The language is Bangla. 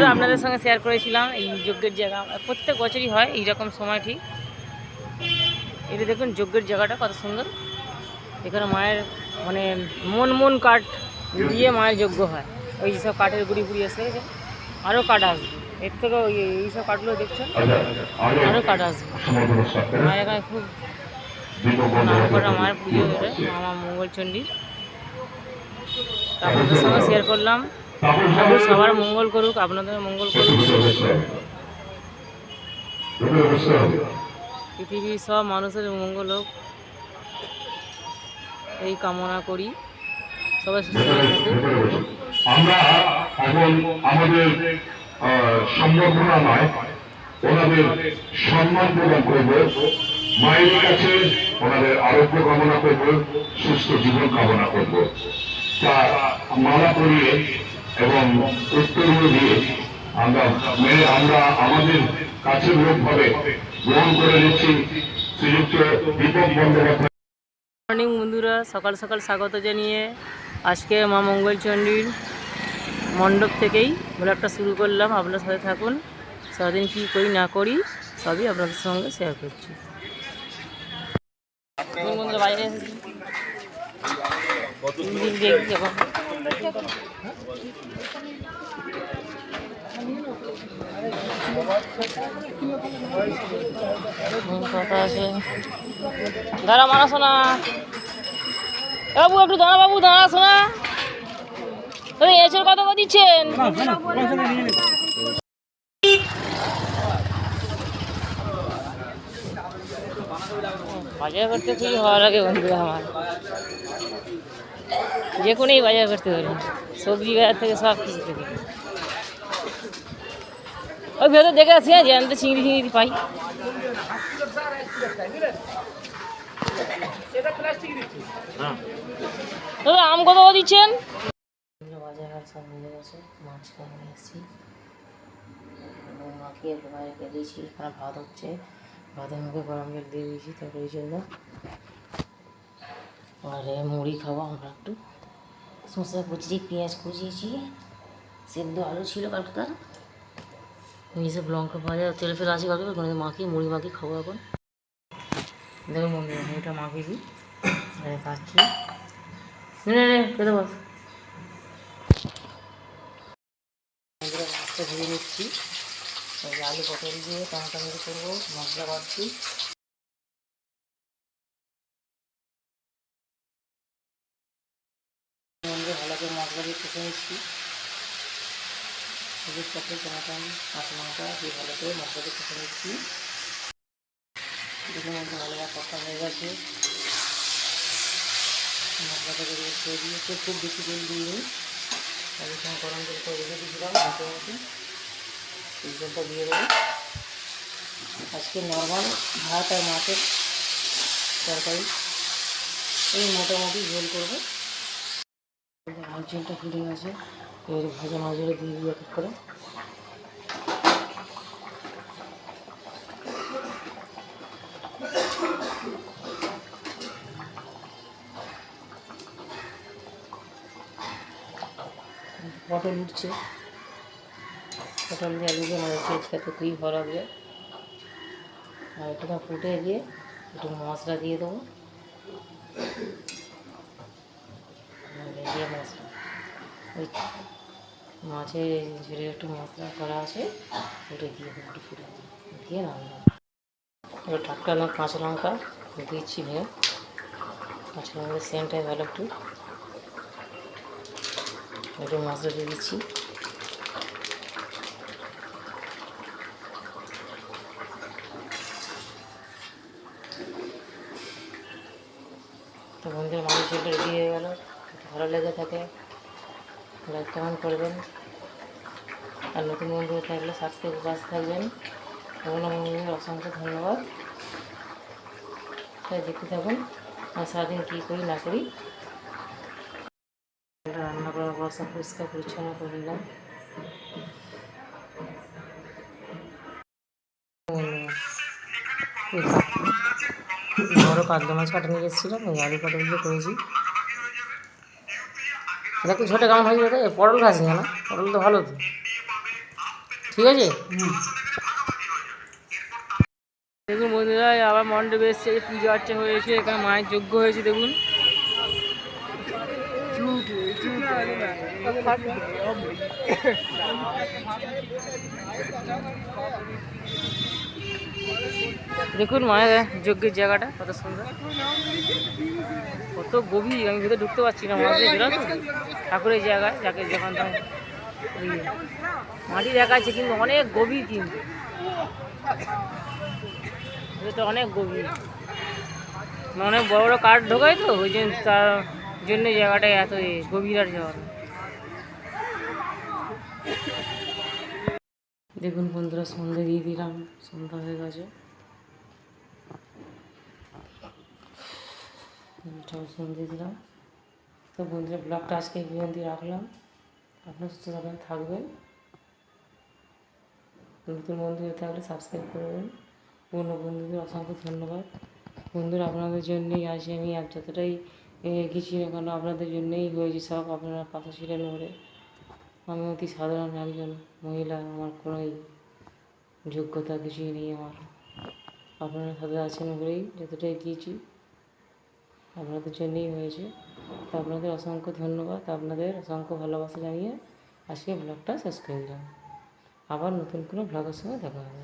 বন্ধুরা আপনাদের সঙ্গে শেয়ার করেছিলাম এই যজ্ঞের জায়গা প্রত্যেক বছরই হয় এইরকম সময় ঠিক। এটা দেখুন যজ্ঞের জায়গাটা কত সুন্দর। এখানে মায়ের মানে মন কাঠ দিয়ে মায়ের যজ্ঞ হয়। ওই সব কাঠের গুড়ি গুড়ি এসে গেছে, আরও কাঠ আসবে এর থেকে। ওই এইসব কাঠগুলো দেখছেন, আরও কাঠ আসবে। মায়ের এখানে খুব নাম করা মায়ের পুজো, এটা মা মঙ্গলচণ্ডীর। আপনাদের সঙ্গে শেয়ার করলাম। ঠাকুর সবার মঙ্গল করুক, আপনাদের মঙ্গল করুক, পৃথিবীর সব মানুষের মঙ্গল হোক এই কামনা করি। সবাই সুস্থ থাকুক। আমরা এখন আমাদের সম্বর্ধনা নয়, ওনাদের সম্মান প্রদান করব, মায়ের কাছে ওনাদের আরোগ্য কামনা করব, সুস্থ জীবন কামনা করব। তা মালা পরিয়ে এবং উত্তরীয় দিয়ে আমরা আমাদের কাছের লোকভাবে গ্রহণ করে নিচ্ছি শ্রীযুক্ত দীপক বন্দ্যোপাধ্যায়। মর্নিং বন্ধুরা, সকাল সকাল স্বাগত জানিয়ে আজকে মা মঙ্গলচণ্ডীর মণ্ডপ থেকেই ব্লগটা শুরু করলাম। আপনার সাথে থাকুন, সারাদিন কী করি না করি সবই আপনাদের সঙ্গে শেয়ার করছি। বন্ধুরা বাইরে এসেছি, দেখছি এখন কথা আছে। দাঁড়া মানা শোনা বাবু, একটু দাঁড়া বাবু, দাঁড়া শোনা। এসের কত করে দিচ্ছেন? বাজার করতে খুবই ভালো লাগে বন্ধুরা আমার, যে কোনোই বাজার করতে পারি, সবজি বাজার থেকে সব কিছু থেকে। ওই ভেতর দেখে আসি জ্যান্ত চিংড়ি চিংড়ি পাই। দাদা আম কত দিচ্ছেন? বাজার হাট সব মিলে গেছে, মাছ কিনে নিয়ে এসেছি, মাখিয়ে বাইরে রেখে দিয়েছি। এখানে ভাত হচ্ছে, ভাতের মুখে গরম জল দিয়ে দিয়েছি তরকারির জন্য। আর মুড়ি খাবো আমরা একটু। শসা কুচি, পেঁয়াজ কুচিয়েছি, সেদ্ধ আলু ছিল কালকার, এইসব লঙ্কা ভাজা তেল ফেলে আসি কালকে মাখিয়ে মুড়ি মাখিয়ে খাবো এখন। দেখুন বন্ধুরা মুড়িটা মাখিয়েছি, খাচ্ছি। খেতে বস। মাছটা ধুয়ে নিচ্ছি, আলু পটল দিয়ে টমেটো মেরে করবো, মশলা বাড়ছি। ভালো করে মশলা দিয়ে কষে নিচ্ছি, হলুদ পটল টমেটো কাঁচা লঙ্কা দিয়ে ভালো করে মশলা দিয়ে কষে নিচ্ছি। দেখুন ভালো কষা হয়ে গেছে, মশলাটা দিয়ে দিয়েছে, খুব বেশি তেল দিয়ে তাদের সঙ্গে গরম জল করে রেখে দিয়েছিলাম ভাতের মতো, এই জলটা দিয়ে দেবো। আজকে নর্মাল ভাত আর মাছের তরকারি, এই মোটামুটি ঝোল করবো। মাছ ঝোলটা ফুটে গেছে, এবার ভাজা মাছগুলো দিয়ে দিই এক এক করে। পটল উঠছে, পটল দিয়ে আলু দিয়ে মাছ খেতে খুবই ভালো লাগবে। আর একটু ফুটে দিয়ে একটু মশলা দিয়ে দেবো, দিয়ে মশলা ওই মাছের ঝুড়ে একটু মশলা করা আছে ওটা দিয়ে দেবো, একটু ফুটে দিয়ে রান্না। এবার টাটকা কাঁচা লঙ্কা দিচ্ছি ভেঙে, কাঁচা লঙ্কার সেন্টটাই ভালো, একটু একটু মশলা দিয়ে দিচ্ছি। তো বন্ধুদের মাছ ঝোলটা রেডি হয়ে গেল। ভালো লেগে থাকে লাইক কমেন্ট করবেন, আর নতুন বন্ধু থাকলে সাবস্ক্রাইব পাশে থাকবেন। পুরনো বন্ধুদের অসংখ্য ধন্যবাদ। তাই দেখতে থাকুন আর সারাদিন কী করি না করি। রান্না করার পর সব পরিষ্কার পরিচ্ছন্ন করে নিলাম। বড়ো কাতলা মাছ কাটা নিয়ে এসেছিলাম, ওই আলু পটল দিয়ে করেছি। দেখো ছোটো কেমন হয়েছে, পটল খাস না, পটল তো ভালো তো। ঠিক আছে। দেখুন বন্ধুরা আবার মণ্ডপে এসছে, পুজো আর্চা হয়েছে, এখানে মায়ের যজ্ঞ হয়েছে। দেখুন দেখুন মায়ের যজ্ঞের জায়গাটা কত সুন্দর, কত গভীর। আমি ভিতরে ঢুকতে পারছি না, মাঝে বেরোন ঠাকুরের জায়গায় যাকে যখন মাটি দেখাচ্ছে, কিন্তু অনেক গভীর, কিন্তু এটা অনেক গভীর, অনেক বড় বড় কাঠ ঢোকায় তো, ওই জন্য তার জন্য জায়গাটা এত গভীর আর জায়গাটা। দেখুন বন্ধুরা সন্ধ্যা দিয়ে দিলাম, সন্ধ্যা হয়ে গেছে, সন্ধ্যে দিলাম। তো বন্ধুরা ব্লগটা আজকে এই পর্যন্ত রাখলাম। আপনার সুস্থ থাকবেন, নতুন বন্ধু হয়ে থাকলে সাবস্ক্রাইব করবেন। পুরনো বন্ধুদের অসংখ্য ধন্যবাদ। বন্ধুরা আপনাদের জন্যই আসি আমি, আর যতটাই এগিয়েছি না কেন আপনাদের জন্যই হয়েছি সব, আপনারা পাশে ছিলেন বলে। আমি অতি সাধারণ একজন মহিলা, আমার কোনো যোগ্যতা কিছুই নেই আমার, আপনারা সাথে আছেন বলেই যতটা এগিয়েছি, আপনাদের জন্যই হয়েছে। তো আপনাদের অসংখ্য ধন্যবাদ, আপনাদের অসংখ্য ভালোবাসা জানিয়ে আজকে ব্লগটা শেষ করে দিলাম। আবার নতুন কোনো ব্লগের সঙ্গে দেখা হবে।